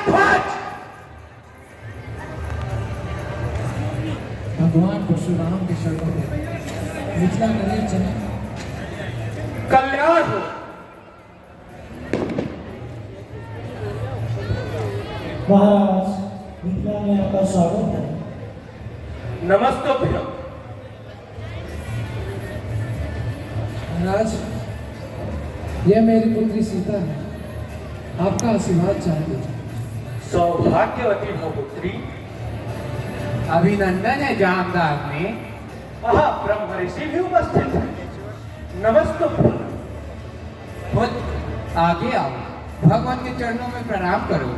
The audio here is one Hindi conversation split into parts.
ध्वज। भगवान परशुराम के शरणों में मिथिला नरेश जन कल्याण हो। महाराज, मिथिला में आपका स्वागत है। नमस्ते भैया। महाराज, यह मेरी पुत्री सीता है, आपका आशीर्वाद चाहती है। सौभाग्यवती हो पुत्री। अभिनंदन है जामदार में। ब्रह्म ऋषि भी उपस्थित है। नमस्ते भैया। खुद आगे आओ, भगवान के चरणों में प्रणाम करो।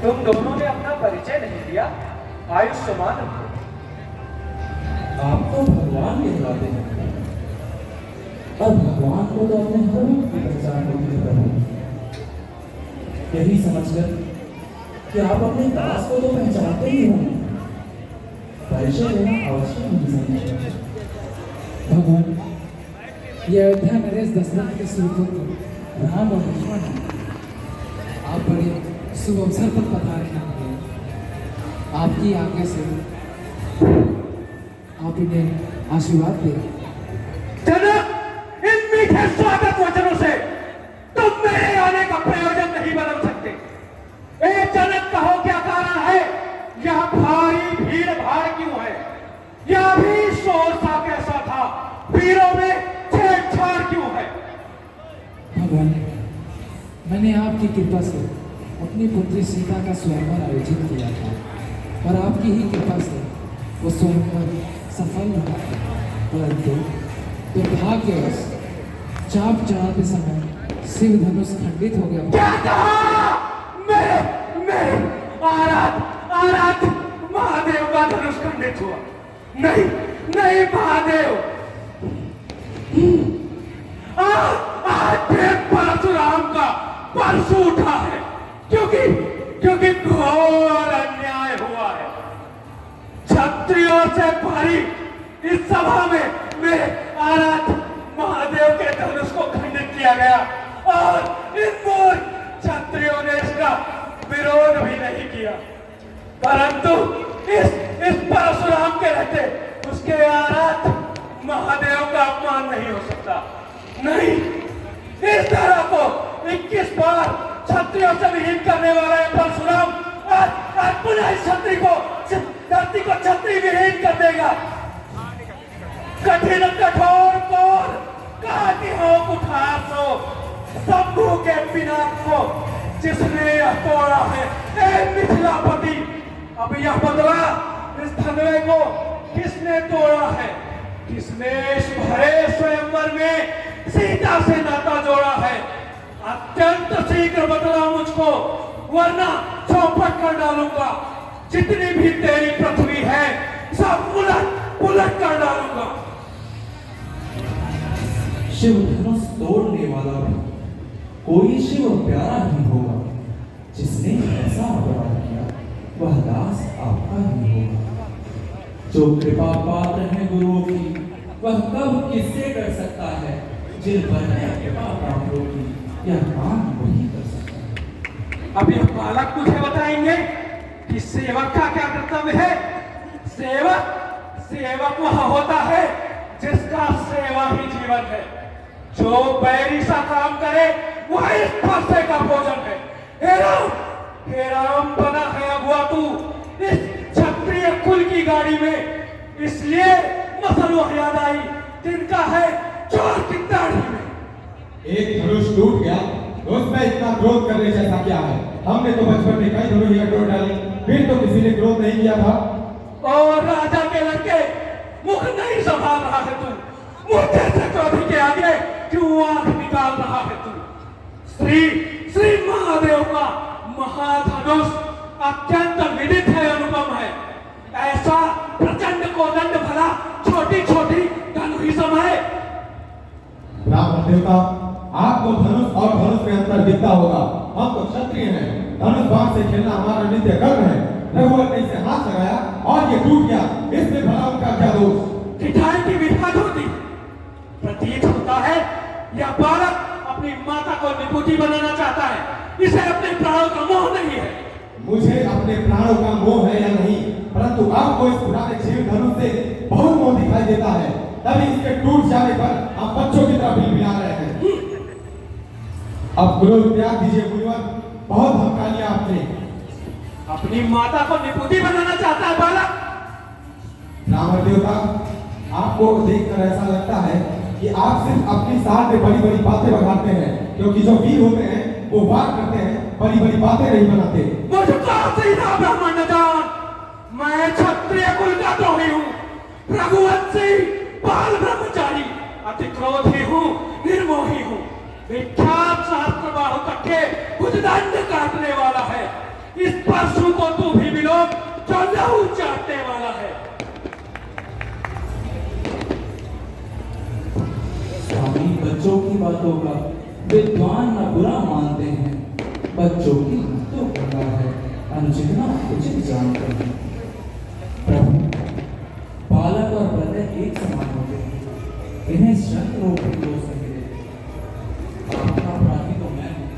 तुम दोनों ने अपना परिचय नहीं दिया। आयुष्मान हो। आप तो भगवान के बुलाते हैं और भगवान को तो अपने हर रूप की पहचान होती है प्रभु। यही समझकर कि आप अपने दास को तो पहचानते ही होंगे, परिचय देना आवश्यक नहीं समझते। भगवान, यह अयोध्या नरेश दशरथ के सुपुत्र राम और लक्ष्मण हैं। आप बड़े शुभ अवसर पर पधारे हैं। आपकी आज्ञा से आप इन्हें आशीर्वाद दें। जनक, इन मीठे स्वागत वचनों से तुम मेरे आने का प्रयोजन नहीं बदल सकते। ए जनक, कहो क्या कारण है? यह भारी भीड़ भाड़ क्यों है? यह भी शोर सा कैसा था? वीरों में छेड़छाड़ क्यों है? भगवान, मैंने आपकी कृपा से अपनी पुत्री सीता का स्वयंवर आयोजित किया था और आपकी ही कृपा से वो स्वयंवर सफल हुआ। परंतु दुर्भाग्यवश चाप चढ़ाते समय शिव धनुष खंडित हो गया। क्या कहा? मेरे मेरे आराध महादेव का धनुष खंडित हुआ? नहीं नहीं महादेव। आज फिर परशुराम का परसू उठा है, क्योंकि घोर अन्याय हुआ है। क्षत्रियों से भरी इस सभा में मेरे आराध्य महादेव के धनुष को खंडित किया गया और इन मूर्ख क्षत्रियों ने इसका विरोध भी नहीं किया। परंतु इस परशुराम के रहते उसके आराध्य महादेव का अपमान नहीं हो सकता। नहीं, इस तरह को 21 बार क्षत्रियों से विहीन करने वाला है परशुराम आज पुनः इस धरती को क्षत्रिय विहीन कर देगा। कठिन कठोर कोर काटी हो कुठार सो शंभू के विनाश को जिसने यह तोड़ा है। ए मिथिलापति, अब यह बदला इस धनवे को किसने तोड़ा है? किसने इस भरे स्वयंवर में सीता से नाता जोड़ा है? अत्यंत शीघ्र बदला मुझको, वरना चौपट कर डालूंगा। जितनी भी तेरी पृथ्वी है सब उलट कर डालूंगा। शिव धनुष तोड़ने वाला भी कोई शिव प्यारा ही होगा। जिसने ऐसा अपराध किया वह दास आपका ही होगा। जो कृपा पात्र है गुरुओं की, वह कब किससे डर सकता है? जिन पर है कृपा प्राप्त होगी, यह काम वही कर सकता है। अब यह बालक मुझे बताएंगे कि सेवक का क्या कर्तव्य है? सेवक वह होता है जिसका सेवा ही जीवन है। जो बैरी सा काम करे वह इस फरसे का भोजन है। हे राम बना है अगुआ तू इस क्षत्रिय कुल की गाड़ी में, इसलिए मसल वह याद आई जिनका है चोर की दाढ़ी में। एक धनुष टूट गया तो उसमें इतना क्रोध करने जैसा क्या है? हमने तो बचपन में कई धनुषियां तोड़ डाली, फिर तो किसी ने क्रोध नहीं किया था। और राजा के लड़के मुख नहीं संभाल रहा है तू। मुझे से क्रोधी के आगे क्यों आंख निकाल रहा है तू? श्री महादेव का महाधनुष अत्यंत विदित है, अनुपम है। ऐसा प्रचंड को दंड भला छोटी छोटी धनु ही समय। ब्राह्मण देवता, आपको धनुष और धनुष में अंतर दिखता होगा। हम तो क्षत्रिय हैं, धनुष बाण से खेलना हमारा नित्य कर्म है। रघुवर ने इसे हाथ लगाया और ये टूट गया, इसमें भला उनका क्या दोष? पिटाई की विधान होती प्रतीत होता है यह बालक को निपुति बनाना चाहता है। इसे अपने प्राणों का मोह नहीं है। मुझे अपने प्राणों का मोह है या नहीं, परंतु आपको इस पुराने जीव धनुष से बहुत मोह दिखाई देता है। तभी इसके टूट जाने पर आप बच्चों की तरह बिलबिला रहे हैं। अब क्रोध त्याग दीजिए मुनिवर, बहुत धमका लिया आपने। अपनी माता को निपुति बनाना चाहता है बालक। रावण देवता, आपको देखकर ऐसा लगता है कि आप सिर्फ अपनी साथ में बड़ी बड़ी बातें बगाते हैं, क्योंकि जो वीर होते हैं वो वार करते हैं, बड़ी बड़ी बातें नहीं बनाते। मुझको सीधा ब्राह्मण न जान, मैं क्षत्रिय कुल का द्रोही हूँ, रघुवंशी बाल ब्रह्मचारी, अति क्रोधी हूँ, निर्मोही हूँ, विख्यात शास्त्र बाहुकट्ठे भुजदंड काटने वाला है। इस परशु को तू भी मिलो जो लहू चाटने वाला है। स्वामी बच्चों की बातों का विद्वान न बुरा मानते हैं। बच्चों की तो करना है, अनुचित न उचित जानते हैं। प्रभु, बालक और प्रलय एक समान होते हैं, इन्हें शत रोग भी दोष नहीं देते। आपका अपराधी तो मैं हूँ,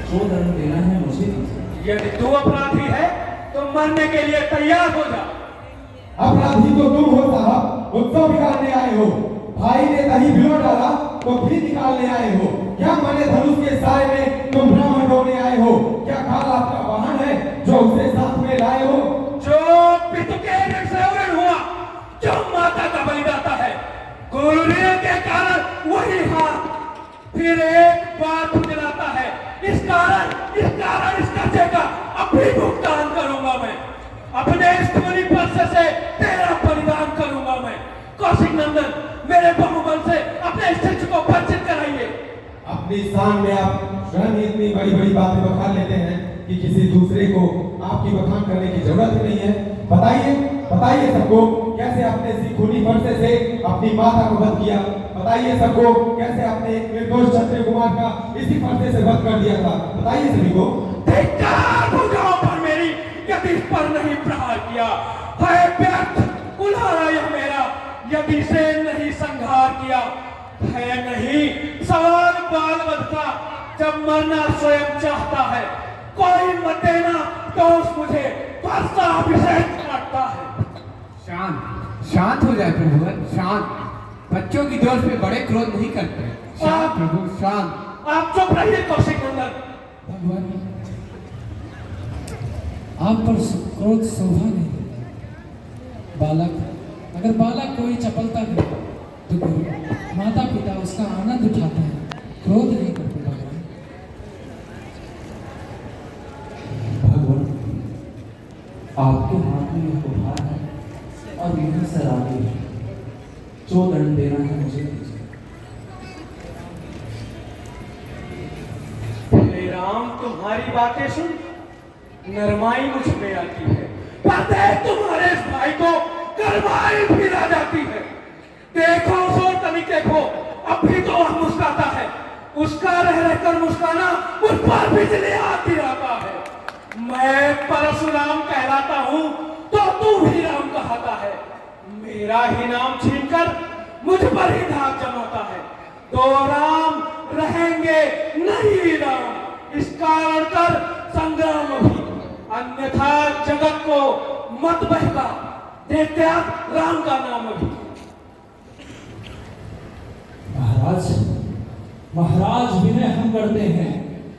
जो दंड देना है मुझे दीजिए। यदि तू अपराधी है तो मरने के लिए तैयार हो जा। अपराधी तो तुम हो साहब, उत्सव बिगाड़ने आए हो। भाई ने दही भिगो डाला तो घी निकालने आए हो। क्या मने धनुष के साए में तुम ब्राह्मण ढोने आए हो? क्या काल आपका वाहन है जो उसे साथ में लाए हो? जो पितु के से उड़न हुआ, जो माता का बलिदाता है, गुरुदेव के कारण वही हाथ फिर एक बार दिलाता है। इस कारण इस कर्जे का अभी भुगतान करूंगा मैं। अपने इस मुनि पद से तेरा बलिदान करूंगा मैं। कौशिक नंदन, मेरे बहुबल से अपने शिष्य को वंचित कराइए। अपनी शान में आप स्वयं ही इतनी बड़ी बड़ी बातें बखान लेते हैं कि किसी दूसरे को आपकी बखान करने की जरूरत ही नहीं है। बताइए बताइए सबको, कैसे आपने इसी खूनी फरसे से अपनी माता को वध किया। बताइए सबको, कैसे आपने एक निर्दोष क्षत्रिय कुमार का इसी फरसे से वध कर दिया था। बताइए सभी को। धिक्कार भुजाओं पर मेरी, यदि इस पर नहीं प्रहार किया है व्यर्थ कुल्हाड़ा यह मेरा। यदि से नहीं संहार किया है नहीं सवाल बाल वध का, जब मरना स्वयं चाहता है। कोई मत देना दोष मुझे फरसा अभिषेक काटता है। शांत हो जाए प्रभुवर, शांत। बच्चों की दोष पे बड़े क्रोध नहीं करते। शांत प्रभु, शांत। आप चुप रहिए कौशिक नंदन। भगवान, आप पर क्रोध शोभा नहीं देता। बालक, अगर बालक कोई चपलता करे तो गुरु माता पिता उसका आनंद उठाते हैं, क्रोध नहीं करते। भगवान, आपके हाथ में यह उपहार है और यह सराबी है। जो दंड देना है मुझे दीजिए। हे राम, तुम्हारी बातें सुन नरमाई मुझ में आती है, पर देख तुम्हारे इस भाई को करवाई भी आ जाती है। देखो सो तनिक देखो, अब भी तो वह मुस्कुराता है। उसका रह रहकर मुस्कुराना उस पर बिजली आती रहता है। मैं परशुराम कहलाता हूँ तो तू भी राम कहता है। मेरा ही नाम छीनकर मुझ पर ही धाक जमाता है। दो राम रहेंगे नहीं राम, इस कारण कर संग्राम अभी, अन्यथा जगत को मत बहका दे त्याग राम का नाम अभी। महाराज विनय हम करते हैं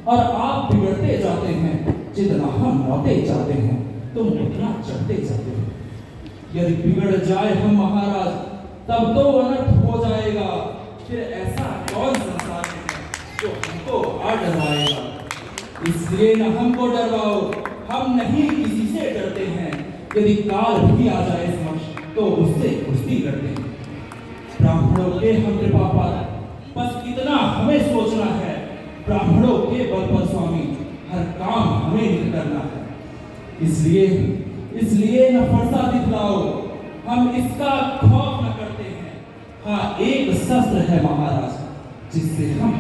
और आप बिगड़ते जाते हैं। जितना हम लौटे जाते हैं तुम उतना चढ़ते जाते हो। यदि बिगड़ जाए हम महाराज, तब तो अनर्थ हो जाएगा। फिर ऐसा कौन संसार में है जो हमको आ डराएगा। इसलिए न हमको डरवाओ, हम नहीं किसी से डरते हैं। यदि काल भी आ जाए समक्ष तो उससे कुश्ती करते हैं। ब्राह्मणों के हम कृपा पात्र, बस इतना हमें सोचना है। ब्राह्मणों के बल पर स्वामी हर काम हमें ही करना है। इसलिए न फरसा दिखलाओ, हम इसका खौफ न करते हैं। हाँ, एक शस्त्र है महाराज जिससे हम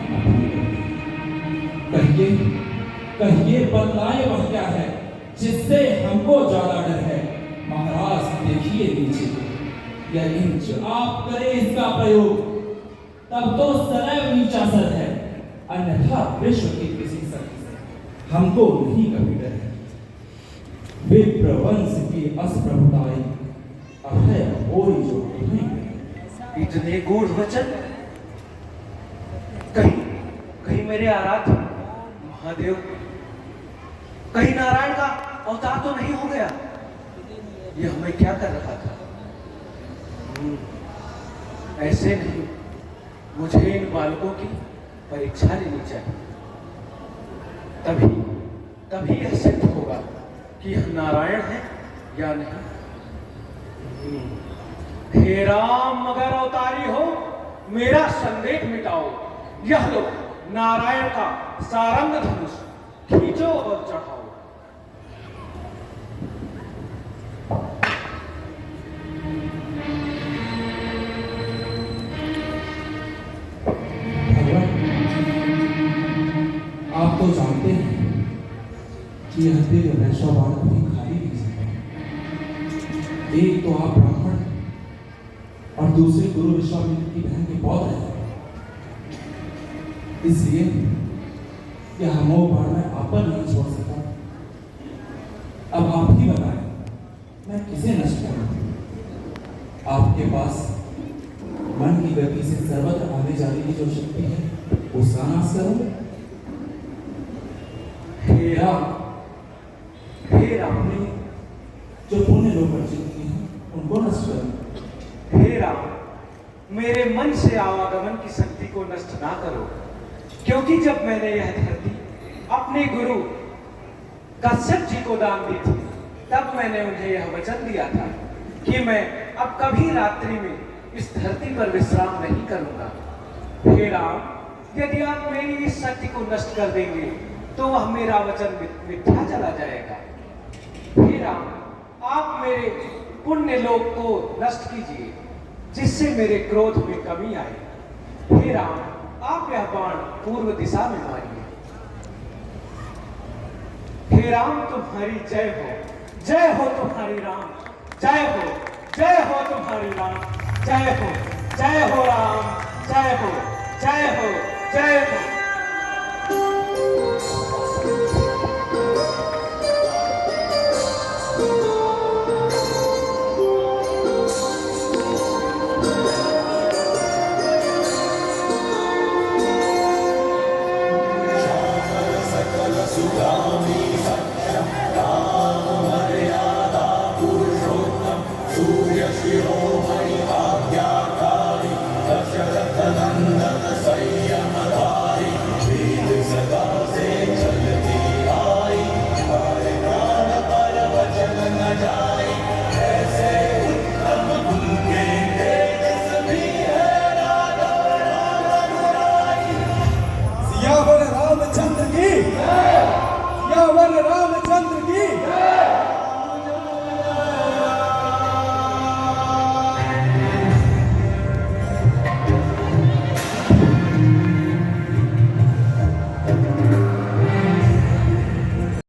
कहिए बतलाए वह क्या है जिससे हमको ज्यादा डर है। महाराज देखिए नीचे, यह इंच आप करें इसका प्रयोग तब तो सदैव नीचा सर है। अन्यथा विश्व की किसी शक्ति से हमको नहीं कभी डरे। विप्रवंश की असप्रभुताई अभय होई जो तुम्हें। इतने गूढ़ वचन कहीं कहीं मेरे आराध्य महादेव, कहीं नारायण का अवतार तो नहीं हो गया? यह मैं क्या कर रहा था? ऐसे नहीं, मुझे इन बालकों की परीक्षा लेनी चाहिए, तभी तभी यह सिद्ध होगा कि यह नारायण है या नहीं। हे राम, अगर अवतारी हो मेरा संदेह मिटाओ। यह लो नारायण का सारंग धनुष, खींचो और चढ़ाओ। आप तो जानते हैं कि यह दिव्य वैश्ववान कभी खाली नहीं सकता। एक तो आप ब्राह्मण और दूसरे गुरु विश्वामित्र की बहन के पौध हैं, इसलिए यह अमोघ बाण में आप पर नहीं छोड़ सकता। अब आप ही बताएं, मैं किसे नष्ट करूं? आपके पास मन की गति से सर्वत्र आने जाने की जो शक्ति है उसका नाश करूं? हे राम, हे राम, अपने जो पुण्य लोग अर्जित किए हैं उनको नष्ट करूं? हे राम, मेरे मन से आवागमन की शक्ति को नष्ट ना करो, क्योंकि जब मैंने यह धरती अपने गुरु कश्यप जी को दान दी थी, तब मैंने उन्हें यह वचन दिया था कि मैं अब कभी रात्रि में इस धरती पर विश्राम नहीं करूंगा। हे राम, यदि आप मेरी इस शक्ति को नष्ट कर देंगे तो वह मेरा वचन मिथ्या चला जाएगा। हे राम, आप मेरे पुण्य लोक को नष्ट कीजिए, जिससे मेरे क्रोध में कमी आए। हे राम, आप यह बाण पूर्व दिशा में मारिए। हे राम, तुम्हारी जय हो तुम्हारी राम, जय हो तुम्हारी राम, जय हो राम, जय हो, जय हो।